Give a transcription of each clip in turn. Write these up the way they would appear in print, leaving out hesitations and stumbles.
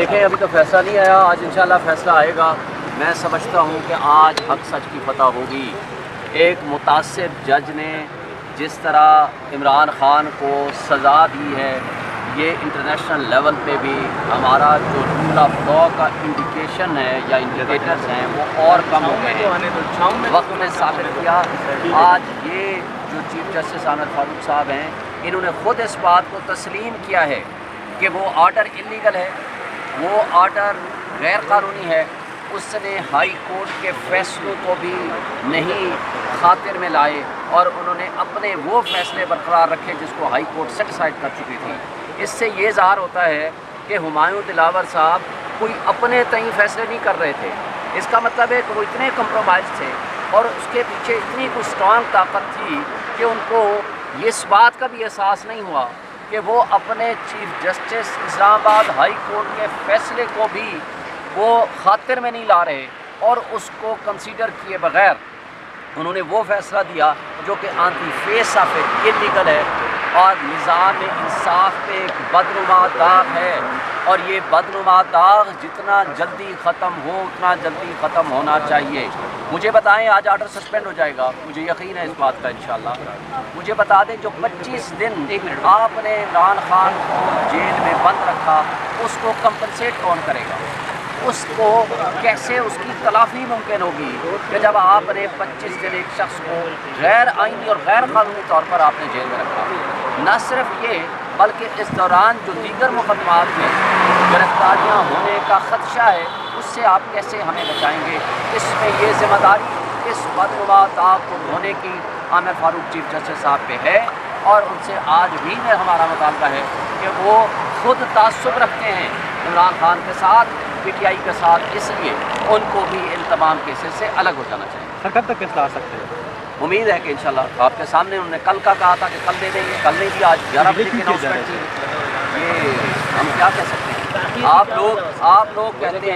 دیکھیں ابھی تو فیصلہ نہیں آیا، آج انشاءاللہ فیصلہ آئے گا۔ میں سمجھتا ہوں کہ آج حق سچ کی فتح ہوگی۔ ایک متعصب جج نے جس طرح عمران خان کو سزا دی ہے، یہ انٹرنیشنل لیول پہ بھی ہمارا جو رول آف لا کا انڈیکیشن ہے یا انڈیکیٹرز ہیں وہ اور کم ہو گئے ہیں۔ وقت نے ثابت کیا، آج یہ جو چیف جسٹس عامر فاروق صاحب ہیں، انہوں نے خود اس بات کو تسلیم کیا ہے کہ وہ آرڈر انلیگل ہے، وہ آرڈر غیر قانونی ہے۔ اس نے ہائی کورٹ کے فیصلوں کو بھی نہیں خاطر میں لائے اور انہوں نے اپنے وہ فیصلے برقرار رکھے جس کو ہائی کورٹ سیٹسفائڈ کر چکی تھی۔ اس سے یہ ظاہر ہوتا ہے کہ ہمایوں دلاور صاحب کوئی اپنے تئیں فیصلے نہیں کر رہے تھے، اس کا مطلب ہے کہ وہ اتنے کمپرومائز تھے اور اس کے پیچھے اتنی کوئی اسٹرانگ طاقت تھی کہ ان کو اس بات کا بھی احساس نہیں ہوا کہ وہ اپنے چیف جسٹس اسلام آباد ہائی کورٹ کے فیصلے کو بھی وہ خاطر میں نہیں لا رہے اور اس کو کنسیڈر کیے بغیر انہوں نے وہ فیصلہ دیا جو کہ on the face of it illegal ہے اور نظام انصاف پہ ایک بدنما داغ ہے، اور یہ بدنما داغ جتنا جلدی ختم ہو اتنا جلدی ختم ہونا چاہیے۔ مجھے بتائیں آج آرڈر سسپینڈ ہو جائے گا، مجھے یقین ہے اس بات کا انشاءاللہ۔ مجھے بتا دیں جو 25 دن آپ نے عمران خان کو جیل میں بند رکھا، اس کو کمپنسیٹ کون کرے گا؟ اس کو کیسے اس کی تلافی ممکن ہوگی کہ جب آپ نے 25 دن ایک شخص کو غیر آئینی اور غیر قانونی طور پر آپ نے جیل میں رکھا؟ نہ صرف یہ بلکہ اس دوران جو دیگر مقدمات میں گرفتاریاں ہونے کا خدشہ ہے اس سے آپ کیسے ہمیں بچائیں گے؟ اس میں یہ ذمہ داری اس بدنما داغ کو دھونے کی عامر فاروق چیف جسٹس صاحب پہ ہے، اور ان سے آج بھی ہمارا مطالبہ ہے کہ وہ خود تعصب رکھتے ہیں عمران خان کے ساتھ، پی ٹی آئی کے ساتھ، اس لیے ان کو بھی ان تمام کیسز سے الگ ہو جانا چاہیے۔ سر کب تک فیصلہ آ سکتے ہیں؟ امید ہے کہ انشاءاللہ آپ کے سامنے انہوں نے کل کا کہا تھا کہ کل دے دیں گے، کل نہیں دیا، آج 11 بجے کی اناؤنسمنٹ تھی۔ یہ ہم کیا کہہ سکتے ہیں؟ آپ لوگ کہتے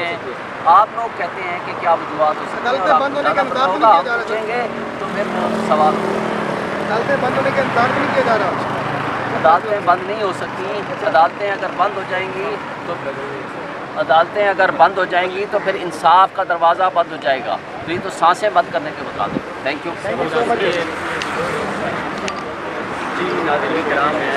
ہیں کہ کیا وجوہات ہو سکتی ہیں، آپ پوچھیں گے تو پھر سوال عدالتیں بند ہونے کا انتظار بھی نہیں کیا جا رہا۔ عدالتیں بند نہیں ہو سکتی، عدالتیں اگر بند ہو جائیں گی تو پھر انصاف کا دروازہ بند ہو جائے گا، تو یہ تو سانسیں بند کرنے کے مطابق۔ Thank you. جی ناظرین کرام، میں